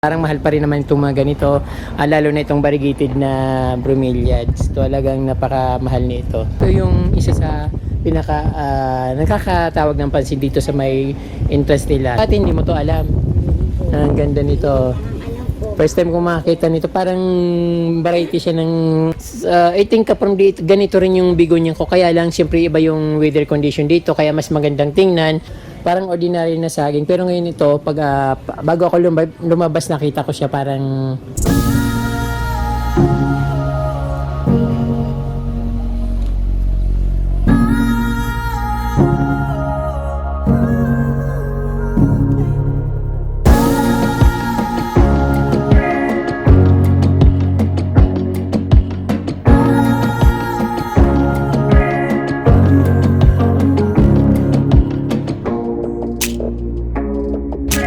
Parang mahal pa rin naman itong mga ganito, lalo na itong variegated na bromeliads. Talagang napakamahal nito. Ito yung isa sa pinaka nakakatawag ng pansin dito sa may interest nila. At hindi mo to alam. Ang ganda nito. First time ko makakita nito, parang variety siya ng I think from dito, ganito rin yung bigonya ko. Kaya lang siyempre iba yung weather condition dito, kaya mas magandang tingnan. Parang ordinary na saging, pero ngayon ito pag bago ako lumabas nakita ko siya parang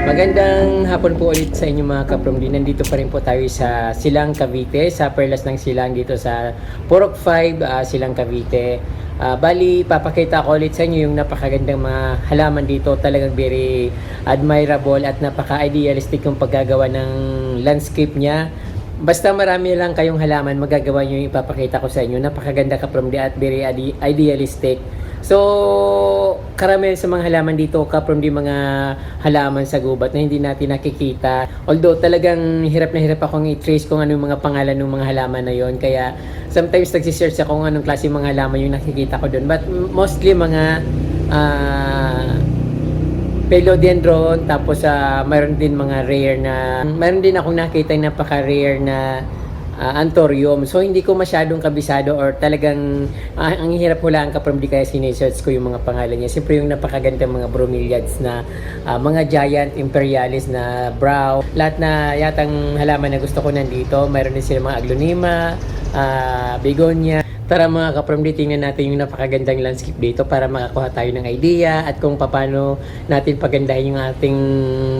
magandang hapon po ulit sa inyo mga kapromdi. Nandito pa rin po tayo sa Silang Cavite, sa Perlas ng Silang dito sa Purok 5, Silang Cavite. Bali, papakita ko ulit sa inyo yung napakagandang mga halaman dito. Talagang very admirable at napaka-idealistic yung paggagawa ng landscape niya. Basta marami lang kayong halaman, magagawa nyo yung ipapakita ko sa inyo. Napakaganda kapromdi at very idealistic. So, karamihan sa mga halaman dito, kapromdi mga halaman sa gubat na hindi natin nakikita. Although talagang hirap na hirap akong i-trace kung ano yung mga pangalan ng mga halaman na yon. Kaya sometimes nagsisearch ako kung anong klase mga halaman yung nakikita ko doon. But mostly mga philodendron, tapos mayroon din mga rare na, mayroon din akong nakita yung napaka-rare na anthurium. So hindi ko masyadong kabisado or talagang ang hirap hulaan kapromdi kaya sinesearch ko yung mga pangalan niya. Siyempre yung napakagandang mga bromeliads na mga giant imperialis na brow. Lahat na yatang halaman na gusto ko nandito. Mayroon din sila mga aglonema, begonia. Tara mga kapromdi, tingnan natin yung napakagandang landscape dito para makakuha tayo ng idea at kung paano natin pagandahin yung ating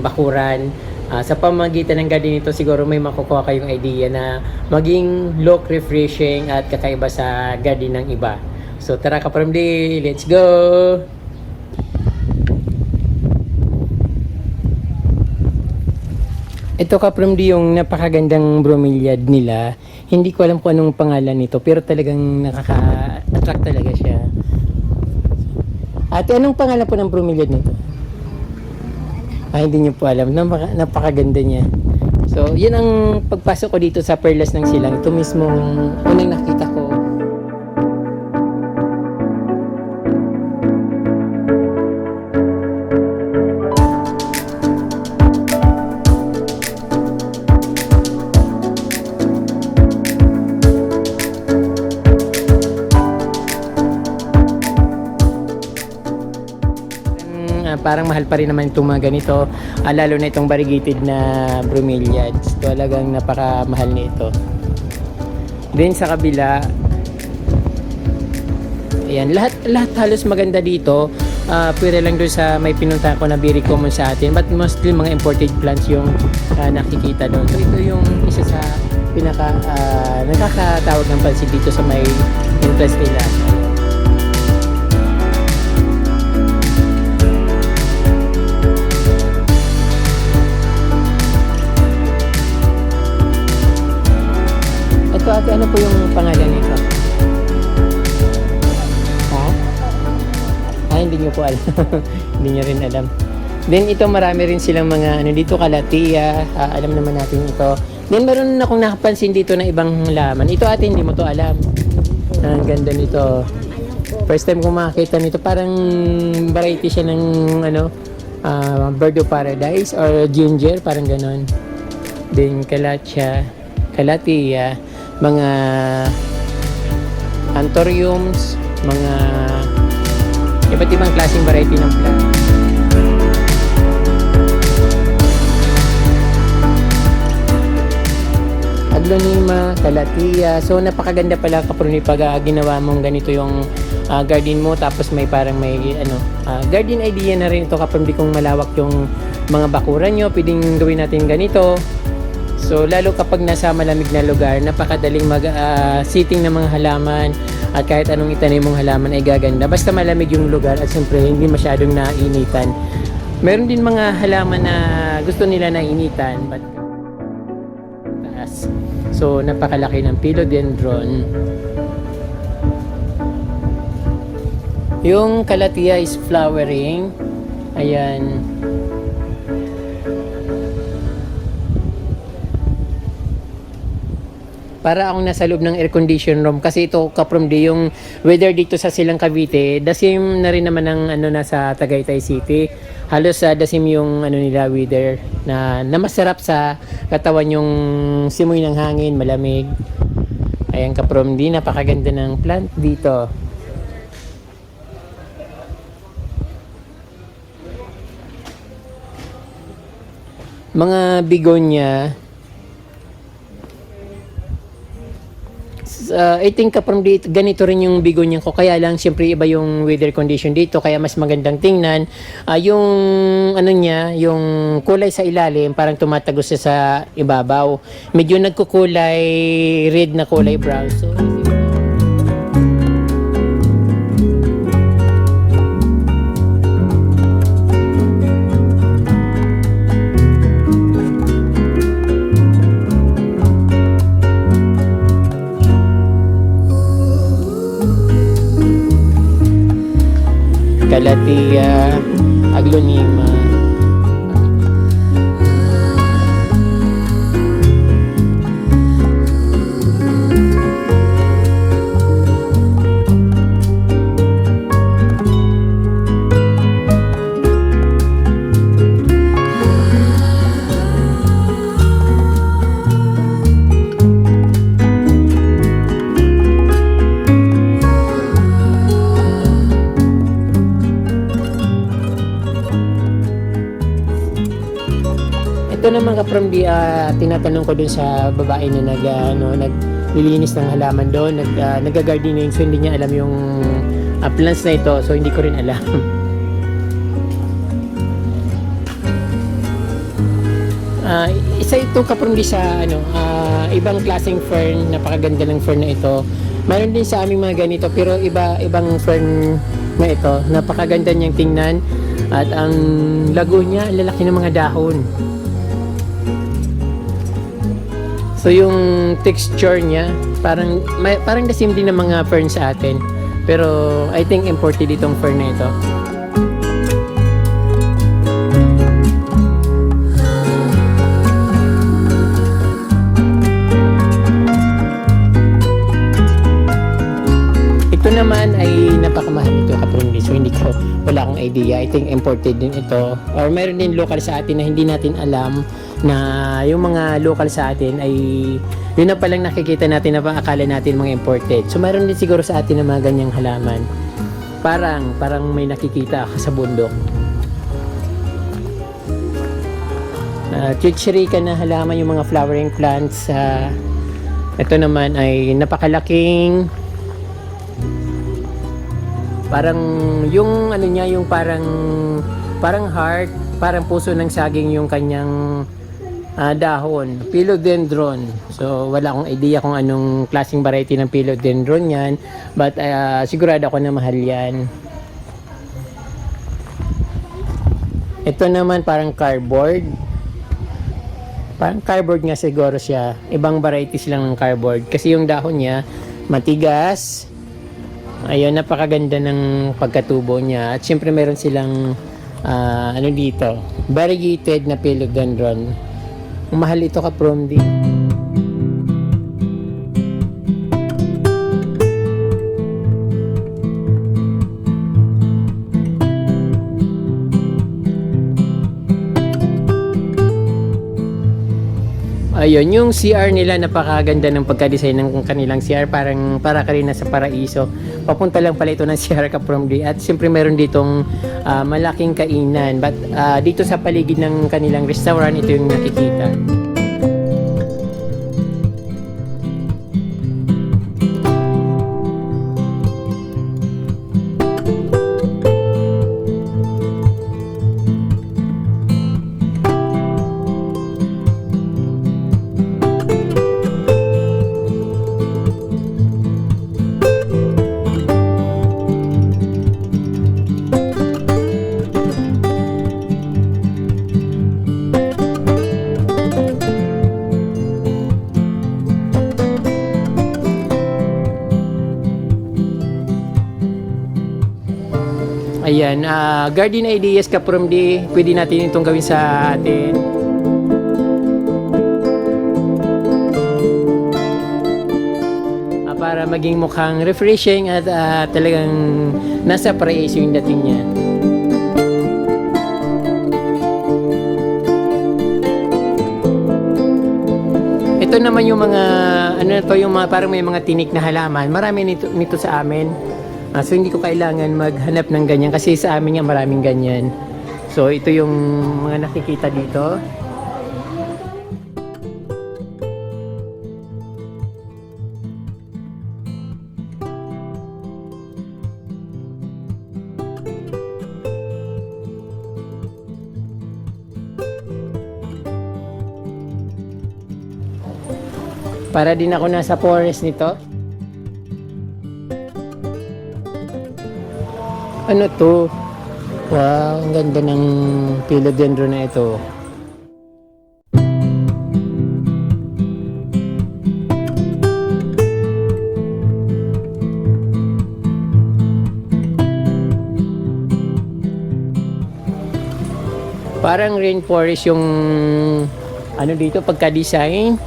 bakuran. Sa pamamagitan ng garden nito, siguro may makukuha kayong idea na maging look refreshing at kakaiba sa garden ng iba. So tara kapromdi, let's go! Ito kapromdi yung napakagandang bromeliad nila. Hindi ko alam kung anong pangalan nito, pero talagang nakaka-attract talaga siya. Ate, anong pangalan po ng bromeliad nito? Hindi niyo po alam. Napakaganda niya. So, yun ang pagpasok ko dito sa Perlas ng Silang. Ito mismo unang nakita ko. Parang mahal pa rin naman itong mga ganito, lalo na itong variegated na bromeliads. Talagang napakamahal nito. Then sa kabila, ayan, lahat halos maganda dito. Pwede lang doon sa may pinuntahan ko na very common sa atin, but mostly mga imported plants yung nakikita doon. So ito yung isa sa pinaka nakakatawag ng pansin dito sa may interest nila. So, ate, ano po yung pangalan nito? Hindi nyo po alam. Hindi nyo rin alam. Then, ito marami rin silang mga, dito, kalatia. Alam naman natin ito. Then, meron akong nakapansin dito na ibang halaman. Ito, ate, hindi mo to alam. Ang ganda nito. First time ko makakita nito. Parang variety siya ng, bird of paradise or ginger. Parang ganon. Then, kalatia, mga anthuriums, mga iba't ibang klaseng variety ng plant. Aglonema, kalatia. So napakaganda pala kapromdi pag ginawa mong ganito yung garden mo, tapos may parang may garden idea na rin ito kapromdi kung malawak yung mga bakuran nyo. Pwedeng gawin natin ganito. So, lalo kapag nasa malamig na lugar, napakadaling mag-sitting ng mga halaman at kahit anong itanim mong halaman ay gaganda. Basta malamig yung lugar at siyempre hindi masyadong nainitan. Meron din mga halaman na gusto nila nainitan. But taas. So napakalaki ng philodendron. Yung calathea is flowering. Ayan. Para akong nasa loob ng air condition room kasi ito kaprom di yung weather dito sa Silang Cavite, the same na rin naman ng nasa Tagaytay City. Halos the same yung nila weather na masarap sa katawan, yung simoy ng hangin, malamig. Ayan kaprom di, napakaganda ng plant dito. Mga begonia, I think from dito, ganito rin yung begonia ko. Kaya lang, siyempre iba yung weather condition dito. Kaya mas magandang tingnan. Yung niya, yung kulay sa ilalim, parang tumatagos siya sa ibabaw. Medyo nagkukulay red na kulay brown. So, Calathea aglaonema. Ito naman from the tinatanong ko dun sa babae na naglilinis ng halaman doon, nag-gardening, so hindi niya alam yung plants na ito, so hindi ko rin alam. Isa ito from the sa ibang klaseng fern, napakaganda ng fern na ito. Mayroon din sa aming mga ganito pero ibang fern na ito, napakaganda niyang tingnan at ang lago niya, ang lalaki ng mga dahon. So yung texture niya parang the same din ng mga fern sa atin. Pero I think imported itong fern na ito. Ito naman ay napakamahal ito kapatid. So wala akong idea. I think imported din ito. Or meron din local sa atin na hindi natin alam na yung mga local sa atin ay yun na palang nakikita natin na akala natin mga imported. So meron din siguro sa atin na mga ganyang halaman. Parang may nakikita sa bundok. Chichirika na halaman yung mga flowering plants. Ito naman ay napakalaking parang yung niya yung parang heart, parang puso ng saging yung kanyang dahon, philodendron. So wala akong idea kung anong klaseng variety ng philodendron yan, but sigurado ako na mahal yan. Ito naman parang cardboard nga siguro siya. Ibang varieties lang ng cardboard kasi yung dahon niya matigas. Ayun, napakaganda ng pagkatubo niya. At syempre meron silang dito, variegated na philodendron. Mahal ito kaprom din. Ayun, yung CR nila napakaganda ng pagka-design ng kanilang CR, para ka rin nasa paraiso. Papunta lang pala ito ng CR kaprom di. At siyempre meron ditong malaking kainan. But dito sa paligid ng kanilang restaurant, ito yung nakikita. Ayan, garden ideas ka from di, pwede natin itong gawin sa atin. Para maging mukhang refreshing at talagang nasa paraiso yung dating niya. Ito naman yung mga ano na to, yung mga parang may mga tinik na halaman. Marami nito sa amin. So hindi ko kailangan maghanap ng ganyan kasi sa amin nga maraming ganyan. So ito yung mga nakikita dito. Para din ako nasa forest nito. Ano to? Wow, ang ganda ng philodendron na ito. Parang rainforest yung ano dito pagka-design.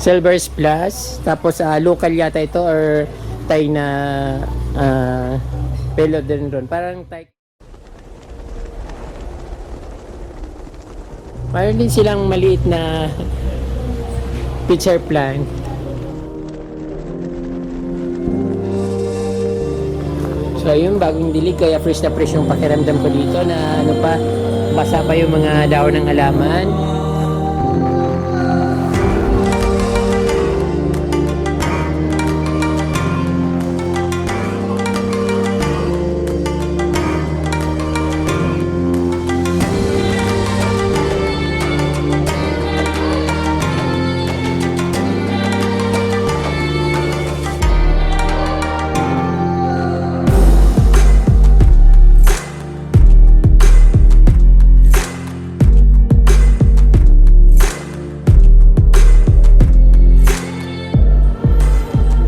Silver Splash, tapos local yata ito or Thai na philodendron, parang Thai. Mayroon din silang maliit na pitcher plant. So yun, bagong dilig, kaya fresh na fresh yung pakiramdam ko dito na ano pa, basa pa yung mga dahon ng halaman.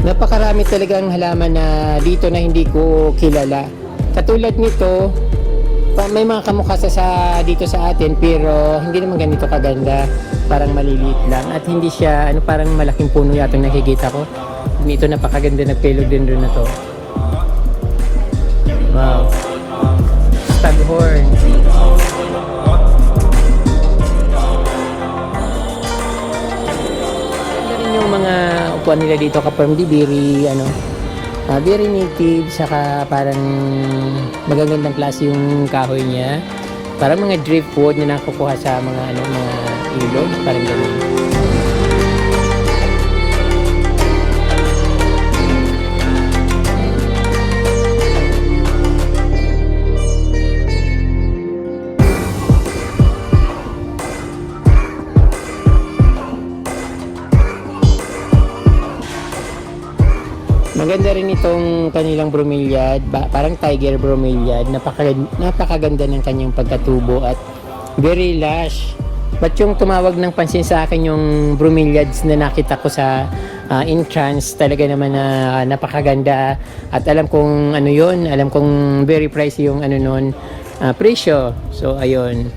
Napakarami talagang halaman na dito na hindi ko kilala. Katulad nito, may mga kamukha dito sa atin pero hindi naman ganito kaganda. Parang maliliit lang at hindi siya parang malaking puno yata nakikita ko. Nito napakaganda ng philodendron na to. Wow. Staghorn. Yung mga upuan nila dito kapag very very native, saka parang magagandang klase yung kahoy niya, parang mga driftwood na nakukuha sa mga mga ilog, parang gano'n. Maganda rin itong kanilang bromeliad, parang tiger bromeliad. Napakaganda ng kanyang pagkatubo at very lush. But yung tumawag ng pansin sa akin yung bromeliads na nakita ko sa entrance, talaga naman na napakaganda. At alam kong alam kong very pricey yung nun, presyo. So ayun.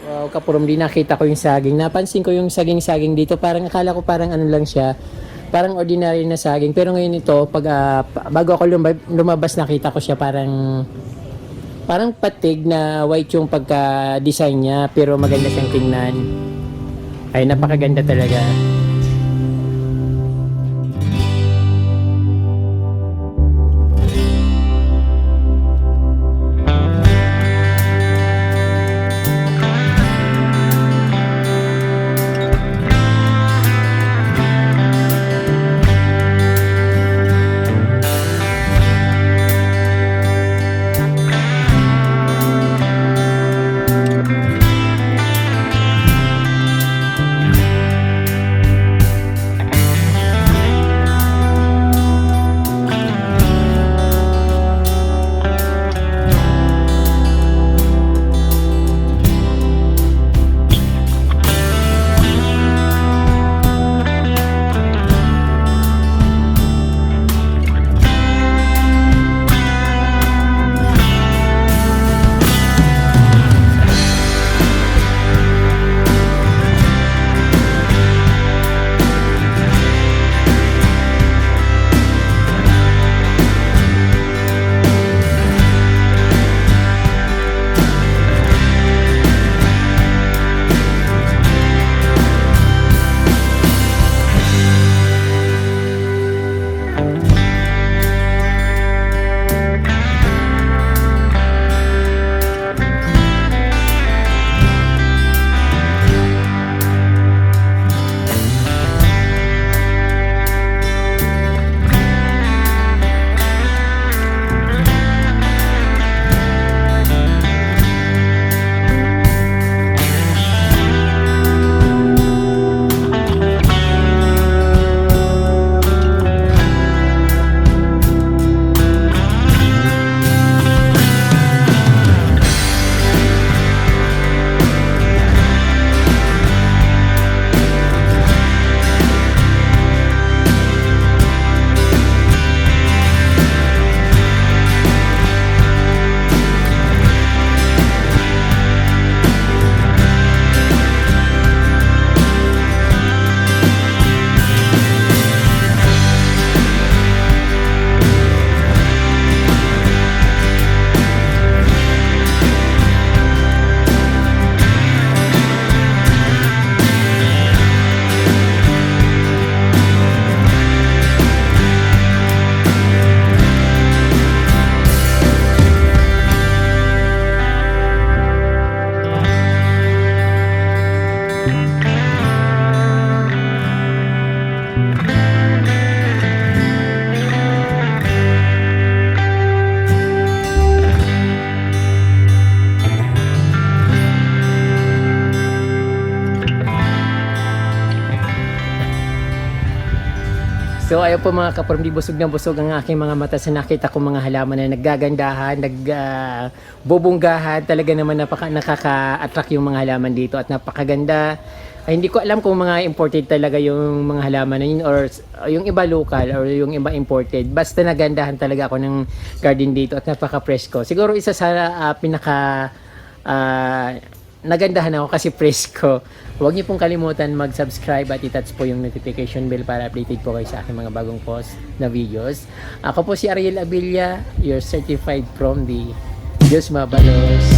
Wow, kapurom, di nakita ko yung saging. Napansin ko yung saging dito. Parang akala ko parang lang siya. Parang ordinary na saging. Pero ngayon ito, bago ako lumabas, nakita ko siya parang patig na white yung pagka-design niya. Pero maganda siyang tingnan. Ay, napakaganda talaga. So ayun po mga kaparmdi, busog na busog ang aking mga mata sa nakita ko mga halaman na naggagandahan, nagbubunggahan. Talaga naman nakaka-attract yung mga halaman dito at napakaganda. Ay, hindi ko alam kung mga imported talaga yung mga halaman na yun or yung iba local or yung iba imported. Basta nagandahan talaga ako ng garden dito at napaka-presko. Siguro isa sa nagandahan ako kasi presko. Huwag niyo pong kalimutan mag-subscribe at i-touch po yung notification bell para updated po kayo sa aking mga bagong post na videos. Ako po si Ariel Abilia, your certified from the Diyos Mabalos.